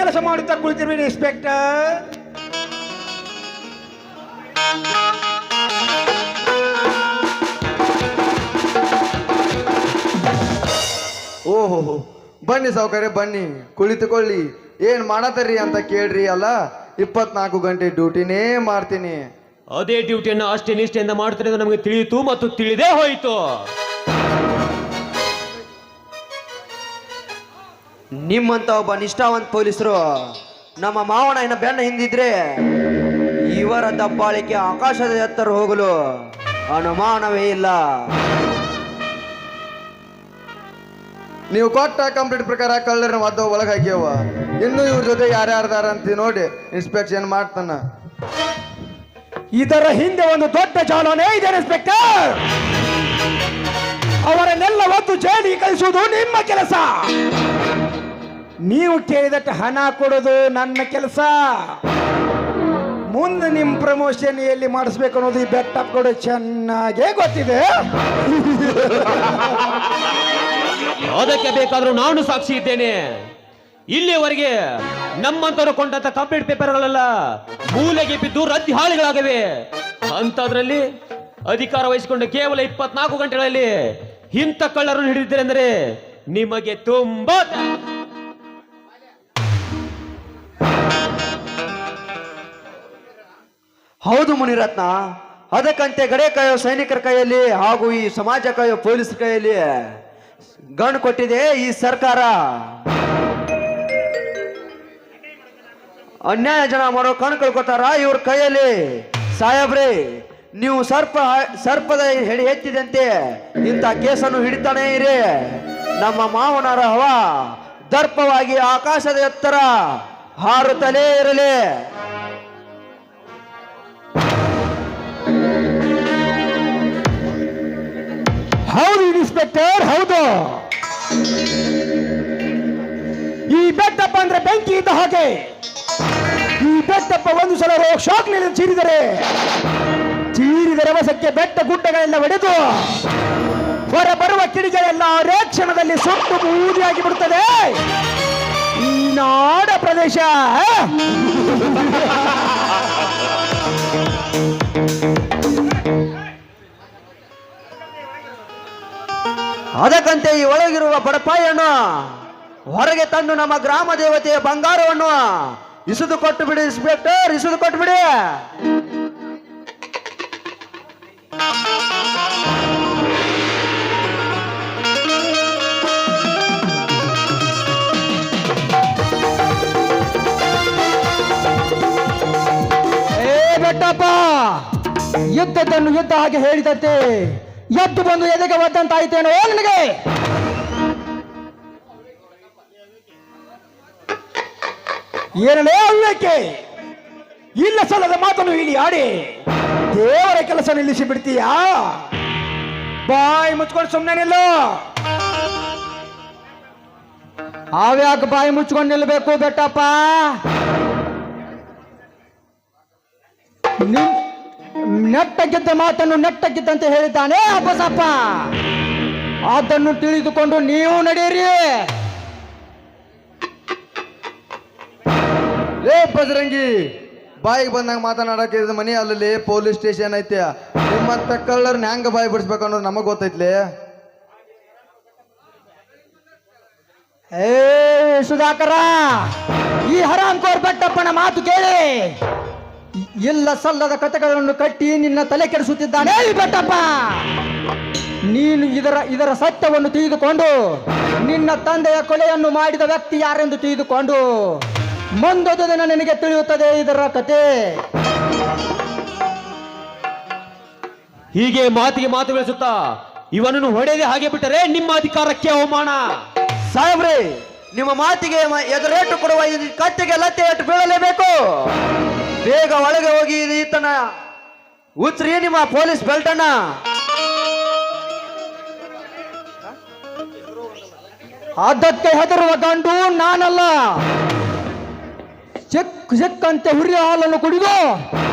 ಕೆಲಸ ಮಾಡುತ್ತಾ ಕುಳಿತಿರುವೆ ಇನ್ಸ್ಪೆಕ್ಟರ್? ಓಹೋ, ಬನ್ನಿ ಸಾವುಕಾರ್ಯ ಬನ್ನಿ, ಕುಳಿತುಕೊಳ್ಳಿ. ಏನ್ ಮಾಡತರಿ ಅಂತ ಕೇಳ್ರಿ ಅಲ್ಲ. 24 ಗಂಟೆ ಡ್ಯೂಟಿನೇ ಮಾಡ್ತೀನಿ. ಅದೇ ಡ್ಯೂಟಿಯನ್ನು ಅಷ್ಟೇ ನಿಷ್ಠೆಯಿಂದ ಮಾಡ್ತಾರೆ ಅಂತ ನಮಗೆ ತಿಳಿಯಿತು ಮತ್ತು ತಿಳಿದೇ ಹೋಯಿತು. ನಿಮ್ಮಂತ ಒಬ್ಬ ನಿಷ್ಠಾವಂತ ಪೊಲೀಸರು ನಮ್ಮ ಮಾವನ ಬೆನ್ನ ಹಿಂದಿದ್ರೆ ಇವರ ದಬ್ಬಾಳಿಕೆ ಆಕಾಶದ ಎತ್ತರ ಹೋಗಲು ಅನುಮಾನವೇ ಇಲ್ಲ. ನೀವು ಕೊಟ್ಟ ಕಂಪ್ಲೀಟ್ ಪ್ರಕಾರ ಕಳ್ಳರನ್ನ ಒದ್ದ ಒಳಗೆ ಹಾಕ್ಯವ. ಇನ್ನು ಇವ್ರ ಜೊತೆ ಯಾರ್ಯಾರ್ದಾರ ಅಂತ ನೋಡಿ ಇನ್ಸ್ಪೆಕ್ಷನ್ ಮಾಡ್ತಾನ. ಇದರ ಹಿಂದೆ ಒಂದು ದೊಡ್ಡ ಜಾಲನೇ ಇದೆ ಇನ್ಸ್ಪೆಕ್ಟರ್. ಅವರನ್ನೆಲ್ಲ ಒತ್ತು ಜೈಲಿಗೆ ಕಳಿಸುವುದು ನಿಮ್ಮ ಕೆಲಸ. ನೀವು ಕೇಳಿದಟ್ಟು ಹಣ ಕೊಡೋದು ನನ್ನ ಕೆಲಸ. ಮುಂದೆ ನಿಮ್ಮ ಪ್ರಮೋಷನ್ ಎಲ್ಲಿ ಮಾಡಿಸ್ಬೇಕು ಅನ್ನೋದು ಈ ಬೆಟ್ಟ ಕೊಡು ಚೆನ್ನಾಗೇ ಗೊತ್ತಿದೆ. ಅದಕ್ಕೆ ಬೇಕಾದ್ರೂ ನಾನು ಸಾಕ್ಷಿ ಇದ್ದೇನೆ. ಇಲ್ಲಿಯವರೆಗೆ ನಮ್ಮಂತವರು ಕೊಂಡಂತ ಕಂಪ್ಲೀಟ್ ಪೇಪರ್ಗಳೆಲ್ಲ ಮೂಲೆಗೆ ಬಿದ್ದು ರದ್ದಿ ಹಾಳಿಗಳಾಗವೆ. ಅಂತದ್ರಲ್ಲಿ ಅಧಿಕಾರ ವಹಿಸಿಕೊಂಡ ಕೇವಲ 24 ಗಂಟೆಗಳಲ್ಲಿ ಇಂಥ ಕಳ್ಳರನ್ನು ಹಿಡಿದಿದ್ದೀರಿ ಅಂದರೆ ನಿಮಗೆ ತುಂಬಾ ಹೌದು ಮುನಿರತ್ನ. ಅದಕ್ಕಂತೆ ಗಡೆ ಕಾಯೋ ಸೈನಿಕರ ಕೈಯಲ್ಲಿ ಹಾಗೂ ಈ ಸಮಾಜ ಕಾಯೋ ಪೊಲೀಸರ ಕೈಯಲ್ಲಿ ಗಣ್ ಕೊಟ್ಟಿದೆ ಈ ಸರ್ಕಾರ. ಅನ್ಯಾಯ ಜನ ಮಾಡೋ ಕಣ್ ಕಳ್ಕೊತಾರ ಇವ್ರ ಕೈಯಲ್ಲಿ. ಸಾಹೇಬ್ರೆ, ನೀವು ಸರ್ಪದ ಹೆಡಿ ಎತ್ತಿದಂತೆ ಇಂಥ ಕೇಸನ್ನು ಹಿಡಿತಾನೆ ಇರಿ. ನಮ್ಮ ಮಾವನರ ಹವ ದರ್ಪವಾಗಿ ಆಕಾಶದ ಎತ್ತರ ಹಾರುತ್ತಲೇ ಇರಲಿ. ಹೌದು ಇನ್ಸ್ಪೆಕ್ಟರ್, ಹೌದು. ಈ ಬೆಟ್ಟಪ್ಪ ಅಂದ್ರೆ ಬೆಂಕಿ ಇದ್ದ ಹಾಗೆ. ಈ ಬೆಟ್ಟಪ್ಪ ಒಂದು ಸಲ ಶಾಕ್ ನಲ್ಲಿ ಚೀರಿದರೆ ರಭಸಕ್ಕೆ ಬೆಟ್ಟ ಗುಡ್ಡಗಳೆಲ್ಲ ಒಡೆದು ಹೊರ ಬರುವ ಕಿಡಿಗಳೆಲ್ಲ ಅರೇ ಕ್ಷಣದಲ್ಲಿ ಸುಟ್ಟು ಬೂದಿಯಾಗಿ ಬಿಡುತ್ತದೆ ಈ ನಾಡ ಪ್ರದೇಶ. ಅದಕ್ಕಂತೆ ಈ ಒಳಗಿರುವ ಬಡಪಾಯನ್ನು ಹೊರಗೆ ತಂದು ನಮ್ಮ ಗ್ರಾಮ ದೇವತೆಯ ಬಂಗಾರವನ್ನು ಇಸುದು ಕೊಟ್ಟು ಬಿಡಿ ಇನ್ಸ್ಪೆಕ್ಟರ್, ಇಸುದು ಕೊಟ್ಟು ಬಿಡಿ. ಬೆಟ್ಟಪ್ಪ, ಯುದ್ಧದನ್ನು ಯುದ್ಧ ಹಾಗೆ ಹೇಳಿದಂತೆ ಎದ್ದು ಬಂದು ಎದೆಗೆ ಒದ್ದಂತಾಯ್ತೇನೋ ನಿನಗೆ? ಏನಲೇ ಅಲ್ಲಕ್ಕೆ ಇಲ್ಲ ಸಲ್ಲದ ಮಾತನ್ನು ಇಲ್ಲಿ ಆಡಿ ದೇವರ ಕೆಲಸ ನಿಲ್ಲಿಸಿ ಬಿಡ್ತೀಯಾ? ಬಾಯಿ ಮುಚ್ಕೊಂಡು ಸುಮ್ಮನೆ ನಿಲ್ಲು. ಅವ್ಯಾಕೆ ಬಾಯಿ ಮುಚ್ಕೊಂಡು ನಿಲ್ಬೇಕು ಬೆಟ್ಟಪ್ಪ? ನೆಟ್ಟಗಿದ್ದ ಮಾತನ್ನು ನೆಟ್ಟಗಿದ್ದಂತೆ ಹೇಳಿದ್ದಾನೆ ಆ ಬಸಪ್ಪ. ಅದನ್ನು ತಿಳಿದುಕೊಂಡು ನೀವು ನಡೆಯಿರಿ. ಲೇ ಬಜರಂಗಿ, ಬಾಯಿಗೆ ಬಂದಾಗ ಮಾತನಾಡಕ್ಕೆ ಮನೆ ಅಲ್ಲಿ ಪೊಲೀಸ್ ಸ್ಟೇಷನ್ ಐತೆ. ನಿಮ್ಮಂತ ಕಳ್ಳರ್ನ ಹೆಂಗ ಬಾಯಿ ಬಿಡಿಸ್ಬೇಕು ಅನ್ನೋದು ನಮಗ್ ಗೊತ್ತೈತ್ಲಿ. ಏ ಸುಧಾಕರ, ಈ ಹರಾಂಕೋರ್ ಬೆಟ್ಟಪ್ಪನ ಮಾತು ಕೇಳಿ ಇಲ್ಲ ಸಲ್ಲದ ಕಥೆಗಳನ್ನು ಕಟ್ಟಿ ನಿನ್ನ ತಲೆ ಕೆಡಿಸುತ್ತಿದ್ದಾನೆ ಈ ಬೆಟ್ಟಪ್ಪ. ನೀನು ಇದರ ಸತ್ಯವನ್ನು ತಿಳಿದುಕೊಂಡು ನಿನ್ನ ತಂದೆಯ ಕೊಲೆಯನ್ನು ಮಾಡಿದ ವ್ಯಕ್ತಿ ಯಾರೆಂದು ತಿಳಿದುಕೊಂಡು ಮುಂದೊಂದು ದಿನ ನಿನಗೆ ತಿಳಿಯುತ್ತದೆ ಇದರ ಕತೆ. ಹೀಗೆ ಮಾತಿಗೆ ಮಾತು ಬೆಳೆಸುತ್ತಾ ಇವನನ್ನು ಹೊಡೆದೇ ಹಾಗೆ ಬಿಟ್ಟರೆ ನಿಮ್ಮ ಅಧಿಕಾರಕ್ಕೆ ಅವಮಾನ. ಸಾಹೇಬ್ರೆ, ನಿಮ್ಮ ಮಾತಿಗೆ ಎದುರೇಟು ಕೊಡುವ ಈ ಕತ್ತಿಗೆ ಲತ್ತೆ ಏಟು ಬೀಳಲೇಬೇಕು. ಬೇಗ ಒಳಗೆ ಹೋಗಿ ಈತನ ಉಚ್ಚ್ರಿ ನಿಮ್ಮ ಪೊಲೀಸ್ ಬೆಲ್ಟನ್ನ. ಅದಕ್ಕೆ ಹೆದರುವ ಗಂಡು ನಾನಲ್ಲ. ಚಿಕ್ಕಂತೆ ಹುರಿಯ ಹಾಲನ್ನು ಕುಡಿದು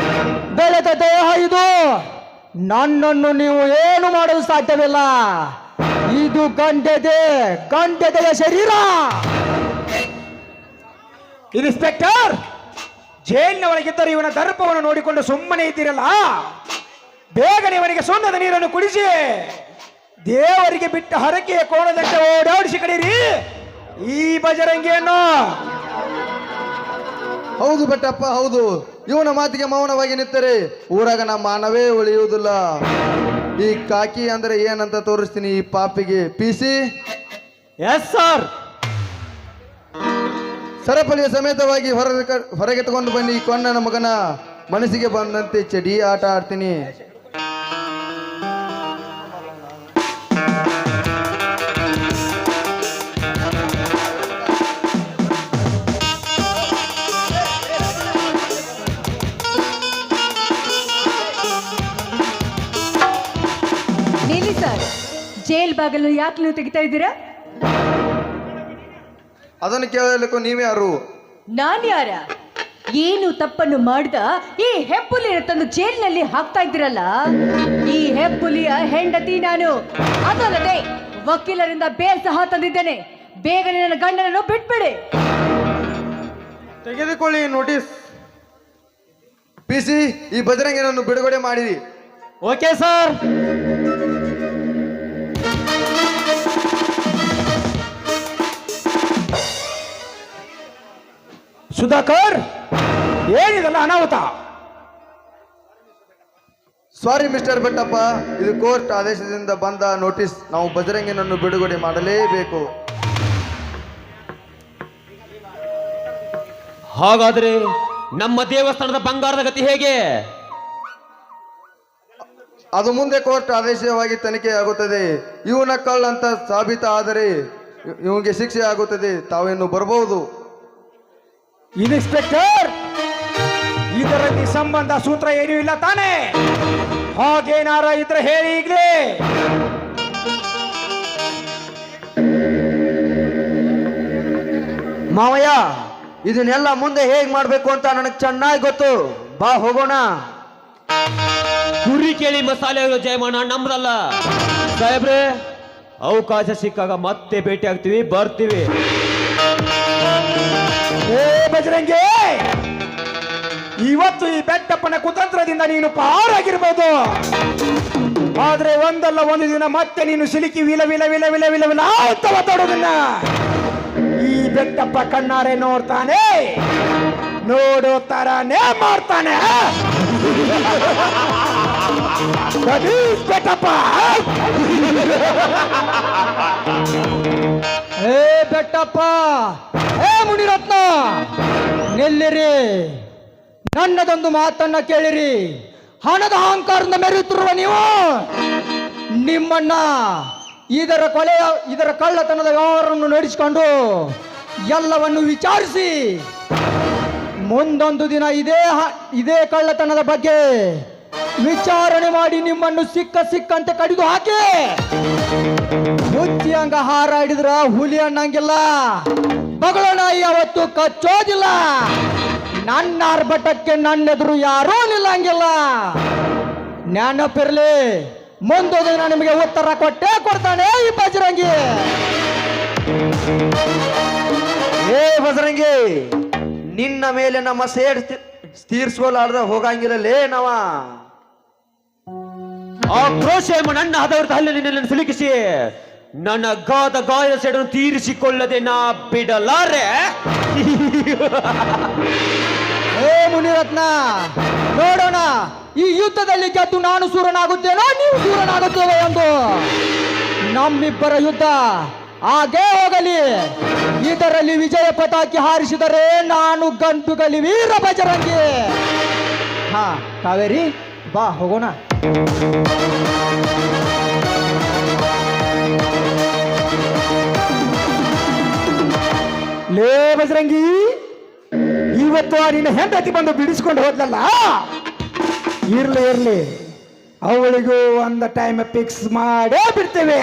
ಬೆಳೆದ ದೇಹ ಇದು. ನನ್ನನ್ನು ನೀವು ಏನು ಮಾಡಲು ಸಾಧ್ಯವಿಲ್ಲ. ಇದು ಗಂಡೆದೆಯ ಶರೀರ. ಇನ್ಸ್ಪೆಕ್ಟರ್, ಜೈಲಿನ ಒಳಗಿದ್ದರೂ ಇವನ ದರ್ಪವನ್ನು ನೋಡಿಕೊಂಡು ಸುಮ್ಮನೆ ಇದ್ದೀರಲ್ಲ, ಬೇಗನೆ ಇವನಿಗೆ ಸುಣ್ಣದ ನೀರನ್ನು ಕುಡಿಸಿ ದೇವರಿಗೆ ಬಿಟ್ಟ ಹರಕೆಯ ಕೋಣದಂತೆ ಓಡಾಡಿಸಿ ಕಡೀರಿ ಈ ಬಜರಂಗಿಯನ್ನು. ಹೌದು ಬೆಟ್ಟಪ್ಪ, ಹೌದು. ಇವನ ಮಾತಿಗೆ ಮೌನವಾಗಿ ನಿಂತರೆ ಊರಾಗ ನಮ್ಮ ಮಾನವೇ ಉಳಿಯುವುದಿಲ್ಲ. ಈ ಕಾಕಿ ಅಂದ್ರೆ ಏನಂತ ತೋರಿಸ್ತೀನಿ ಈ ಪಾಪಿಗೆ. PC yes sir. ಸರಪಳಿಯ ಸಮೇತವಾಗಿ ಹೊರಗೆ ತಗೊಂಡು ಬನ್ನಿ ಈ ಕೊಂಡನ ಮಗನ. ಮನಸ್ಸಿಗೆ ಬಂದಂತೆ ಚಡಿ ಆಟ ಆಡ್ತೀನಿ. ನೀಲಿ ಸರ್, ಜೈಲ್ ಬಾಗಿಲು ಯಾಕೆ ನೀವು ತೆಗಿತಾ ಇದ್ದೀರಾ? ಅದನ್ನು ಕೇಳಲಿಕ್ಕೂ ನೀವೇ ಯಾರು? ನಾನ್ ಯಾರ? ಏನು ತಪ್ಪನ್ನು ಮಾಡ್ದ ಈ ಹೆಬ್ಬುಲಿನ ತಂದು ಜೈಲಿನಲ್ಲಿ ಹಾಕ್ತಾ ಇದ್ದೀರಲ್ಲ, ಈ ಹೆಬ್ಬುಲಿಯ ಹೆಂಡತಿ ನಾನು. ಅದಲ್ಲದೆ ವಕೀಲರಿಂದ ಬೇಲ್ ಸಹ ತಂದಿದ್ದೇನೆ. ಬೇಗನೆ ನನ್ನ ಗಂಡನನ್ನು ಬಿಟ್ಬಿಡಿ. ತೆಗೆದುಕೊಳ್ಳಿ ನೋಟಿಸ್. ಪಿಸಿ, ಈ ಬಜರಂಗಿನನ್ನು ಬಿಡುಗಡೆ ಮಾಡಿರಿ. Okay sir. ಸುಧಾಕರ್, ಏನಿದಲ್ಲ ಅನಾಹುತ? ಸಾರಿ ಮಿಸ್ಟರ್ ಬೆಟ್ಟಪ್ಪ, ಇದು ಕೋರ್ಟ್ ಆದೇಶದಿಂದ ಬಂದ ನೋಟಿಸ್. ನಾವು ಬಜರಂಗಿನನ್ನು ಬಿಡುಗಡೆ ಮಾಡಲೇಬೇಕು. ಹಾಗಾದ್ರೆ ನಮ್ಮ ದೇವಸ್ಥಾನದ ಬಂಗಾರದ ಗತಿ ಹೇಗೆ? ಅದು ಮುಂದೆ ಕೋರ್ಟ್ ಆದೇಶವಾಗಿ ತನಿಖೆ ಆಗುತ್ತದೆ. ಇವನ ಕಳ್ಳ ಅಂತ ಸಾಬೀತಾದರೆ ಇವನಿಗೆ ಶಿಕ್ಷೆ ಆಗುತ್ತದೆ. ತಾವೇನು ಬರಬಹುದು. ಇನ್ಸ್ಪೆಕ್ಟರ್, ಇದರಲ್ಲಿ ಸಂಬಂಧ ಸೂತ್ರ ಏನೂ ಇಲ್ಲ ತಾನೇ? ಹಾಗೇನಾರ ಇದ್ರೆ ಹೇಳಿ ಈಗಲೇ. ಮಾವಯ್ಯ, ಇದನ್ನೆಲ್ಲ ಮುಂದೆ ಹೇಗ್ ಮಾಡ್ಬೇಕು ಅಂತ ನನಗೆ ಚೆನ್ನಾಗಿ ಗೊತ್ತು. ಬಾ ಹೋಗೋಣ. ಕುರಿ ಕೇಳಿ ಮಸಾಲೆ ಜಯಮಾನ ನಮ್ದಲ್ಲ ಸಾಹೇಬ್ರೆ. ಅವಕಾಶ ಸಿಕ್ಕಾಗ ಮತ್ತೆ ಭೇಟಿ ಆಗ್ತೀವಿ, ಬರ್ತೀವಿ. ಏ ಬಜರಂಗಿ, ಇವತ್ತು ಈ ಬೆಟ್ಟಪ್ಪನ ಕುತಂತ್ರದಿಂದ ನೀನು ಪಾರಾಗಿರ್ಬೋದು. ಆದ್ರೆ ಒಂದಲ್ಲ ಒಂದು ದಿನ ಮತ್ತೆ ನೀನು ಸಿಲುಕಿ ವಿಲ ವಿಲ ವಿಲ ವಿಲ ವಿಲ ವಿಲ ಅಂತ ಒತ್ತಡೋದನ್ನ ಈ ಬೆಟ್ಟಪ್ಪ ಕಣ್ಣಾರೆ ನೋಡ್ತಾನೆ, ನೋಡೋ ತರಾನೇ ಮಾಡ್ತಾನೆ. ಸತೀಶ್ ಬೆಟ್ಟಪ್ಪ. ಏ ಬೆಟ್ಟಪ್ಪ, ಏ ಮುನಿರತ್ನ, ನಿಲ್ಲಿರಿ. ನನ್ನದೊಂದು ಮಾತನ್ನ ಕೇಳಿರಿ. ಹಣದ ಅಹಂಕಾರದಿಂದ ಮೆರೆಯುತ್ತಿರುವ ನೀವು ನಿಮ್ಮನ್ನ ಇದರ ಕಳ್ಳತನದ ವ್ಯವಹಾರವನ್ನು ನಡೆಸಿಕೊಂಡು ಎಲ್ಲವನ್ನು ವಿಚಾರಿಸಿ ಮುಂದೊಂದು ದಿನ ಇದೇ ಕಳ್ಳತನದ ಬಗ್ಗೆ ವಿಚಾರಣೆ ಮಾಡಿ ನಿಮ್ಮನ್ನು ಸಿಕ್ಕಂತೆ ಕಡಿದು ಹಾಕಿ ಹುಚ್ಚಿ ಹಂಗ ಹಾರಾಡಿದ್ರ ಹುಲಿ ಅನ್ನಂಗಿಲ್ಲ, ಬಗಳ ನಾಯಿ ಅವತ್ತು ಕಚ್ಚೋದಿಲ್ಲ. ನನ್ನ ಆರ್ಭಟಕ್ಕೆ ನನ್ನೆದುರು ಯಾರೂ ನಿಲ್ಲಂಗಿಲ್ಲ. ನೆನಪಿರ್ಲಿ, ಮುಂದೊಂದು ದಿನ ನಿಮಗೆ ಉತ್ತರ ಕೊಟ್ಟೇ ಕೊಡ್ತಾನೆ ಈ ಬಜರಂಗಿ. ಏ ಬಜರಂಗಿ, ನಿನ್ನ ಮೇಲೆ ನಮ್ಮ ಸೇಡ್ ತೀರ್ಸ್ಕೊಲಾರ್ದ ಹೋಗಂಗಿಲ್ಲಲೇ ನಾವ. ಆಕ್ರೋಶ ಎಂಬ ನನ್ನ ಹದವರ್ತ ಹಲ್ಲೆ ನಿನ್ನನ್ನು ಸಿಲುಕಿಸಿ ನನ್ನ ಗಾಯದ ಸೇಡನ್ನು ತೀರಿಸಿಕೊಳ್ಳದೆ ನಾ ಬಿಡಲಾರೆ. ಏ ಮುನಿರತ್ನ, ನೋಡೋಣ ಈ ಯುದ್ಧದಲ್ಲಿ ಗೆದ್ದು ನಾನು ಸೂರನಾಗುತ್ತೇನೋ ನೀವು ಸೂರನಾಗುತ್ತೇವೆ ಎಂದು. ನಮ್ಮಿಬ್ಬರ ಯುದ್ಧ ಹಾಗೇ ಹೋಗಲಿ. ಇದರಲ್ಲಿ ವಿಜಯ ಪತಾಕಿ ಹಾರಿಸಿದರೆ ನಾನು ಗಂಟುಗಲಿ ವೀರ ಬಜರಂಗಿ. ಹಾ ಕಾವೇರಿ, ಬಾ ಹೋಗೋಣ. ಲೇ ಬಜರಂಗಿ, ಇವತ್ತು ನಿನ್ನ ಹೆಂಡತಿ ಬಂದು ಬಿಡಿಸ್ಕೊಂಡು ಹೋದ್ಲಲ್ಲ, ಇರ್ಲಿ ಅವಳಿಗೂ ಒಂದು ಟೈಮ್ ಫಿಕ್ಸ್ ಮಾಡೇ ಬಿಡ್ತೇವೆ.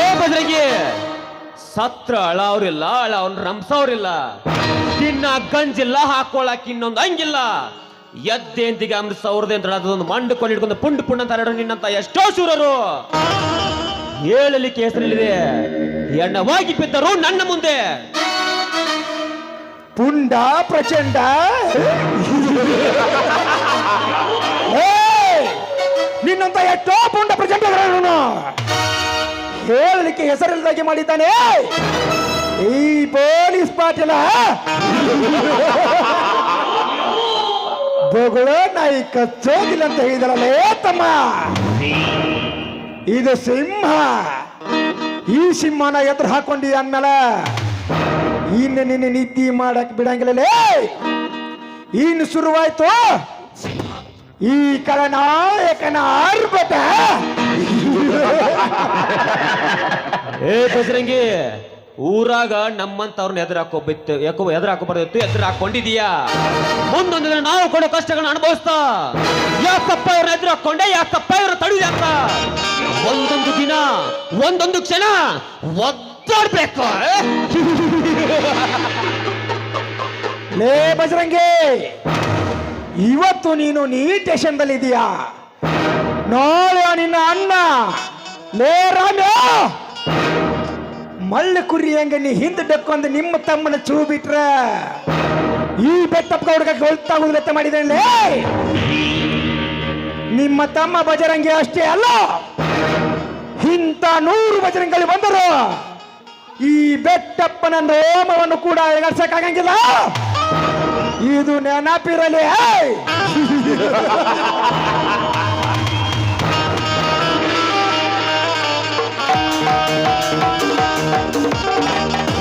ಏ ಬದ್ರಗಿ, ಸತ್ರ ಅಳವ್ರಿಲ್ಲ, ಅಳವನ್ ರಂಸವ್ರಿಲ್ಲ, ತಿನ್ನ ಗಂಜಿಲ್ಲ, ಹಾಕೊಳಕ್ ಇನ್ನೊಂದು ಹಂಗಿಲ್ಲ. ಎದ್ದೆಂತಿಗೆ ಅಮೃತಸೌರದೆ ಅಂತ ಅದೊಂದು ಮಂಡುಕೊಂಡು ಹಿಡ್ಕೊಂಡು ಪುಂಡು ಅಂತ ಹರಡೋ ನಿನ್ನಂತ ಎಷ್ಟೋ ಶೂರರು ಹೇಳಲಿಕ್ಕೆ ಹೆಸರಿಲ್ಲಿದೆ. ಎಣ್ಣವಾಗಿ ಬಿದ್ದರು ನನ್ನ ಮುಂದೆ. ಪುಂಡ ಪ್ರಚಂಡ ನಿನ್ನಂತ ಎಷ್ಟೋ ಪುಂಡ ಪ್ರಚಂಡಗಳನ್ನು ಹೇಳಲಿಕ್ಕೆ ಹೆಸರಿಲ್ಲದಾಗಿ ಮಾಡಿದ್ದಾನೆ ಈ ಪೊಲೀಸ್ ಪಾಟೀಲ. ಬೊಗಳು ನಾಯಿ ಕಚ್ಚೋದಿಲ್ಲ ಅಂತ ಹೇಳಿದರಲ್ಲೇ ತಮ್ಮ. ಇದು ಸಿಂಹ. ಈ ಸಿಂಹನ ಎದುರು ಹಾಕೊಂಡಿ ಅಂದ್ಮೇಲೆ ಇನ್ನು ನಿನ್ನೆ ನಿದ್ದೆ ಮಾಡಕ್ ಬಿಡಂಗಿಲ್ಲ. ಇನ್ನು ಶುರುವಾಯ್ತು ಈ ಕಳನಾಯಕನ ಆರ್ಭಟ. ಏ ಬಜರಂಗಿ, ಊರಾಗ ನಮ್ಮಂತವ್ರನ್ನ ಎದುರು ಹಾಕೋಬಾರ್ದಿತ್ತು, ಎದುರು ಹಾಕೊಂಡಿದೀಯಾ. ಮುಂದೊಂದು ದಿನ ನಾವು ಕೊಡೋ ಕಷ್ಟಗಳನ್ನ ಅನುಭವಿಸ್ತಾ ಯಾಕಪ್ಪ ಇವ್ರನ್ನ ಎದುರು ಹಾಕೊಂಡೆ, ಯಾಕಪ್ಪ ಇವ್ರ ತಡೆಯುತ್ತೆ ಅಂತ ಒಂದೊಂದು ದಿನ ಒಂದೊಂದು ಕ್ಷಣ ಒದ್ದಾಡ್ಬೇಕು. ಲೇ ಬಜರಂಗಿ, ಇವತ್ತು ನೀನು ನೀ ಸ್ಟೇಷನ್ದಲ್ಲಿ ಇದೀಯಾ, ನೋಡು ನಿನ್ನ ಅಣ್ಣ ಲೇ ರಾಮ್ಯ ಮಳ್ಳ ಕುರಿ ಹಂಗ ನೀ ಹಿಂದೆ ಡಕ್ಕೊಂದು ನಿಮ್ಮ ತಮ್ಮನ ಚೂ ಬಿಟ್ರ ಈ ಬೆಟ್ಟಪ್ಪ ಹುಡುಗ ಗೊತ್ತಾಗುದಿಲ್ಲ ಮಾಡಿದ್ರೆ ನಿಮ್ಮ ತಮ್ಮ ಬಜರಂಗಿ ಅಷ್ಟೇ ಅಲ್ಲ, ಇಂಥ 100 ಬಜರಂಗಿಗಳು ಬಂದರು ಈ ಬೆಟ್ಟಪ್ಪನ ರೋಮವನ್ನು ಕೂಡ ಎಗರ್ಸಕ್ಕಾಗಂಗಿಲ್ಲ. ಇದು ನೆನಪಿರಲಿ.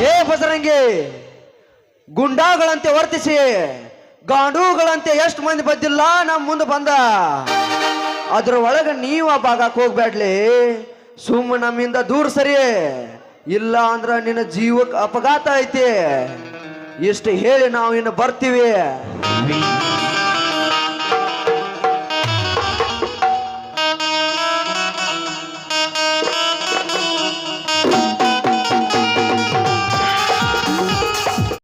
ಏ ಬಸರಂಗಿ, ಗುಂಡಾಗಳಂತೆ ವರ್ತಿಸಿ ಗಾಂಡೂಗಳಂತೆ ಎಷ್ಟು ಮಂದಿ ಬದ್ದಿಲ್ಲ ನಮ್ಮ ಮುಂದೆ ಬಂದ. ಅದ್ರ ಒಳಗೆ ನೀವು ಆ ಭಾಗಕ್ಕೆ ಹೋಗ್ಬೇಡ್ಲಿ, ಸುಮ್ಮ ನಮ್ಮಿಂದ ದೂರ ಸರಿ, ಇಲ್ಲ ಅಂದ್ರ ನಿನ್ನ ಜೀವಕ್ಕೆ ಅಪಘಾತ ಐತಿ. ಇಷ್ಟು ಹೇಳಿ ನಾವು ಇನ್ನು ಬರ್ತೀವಿ.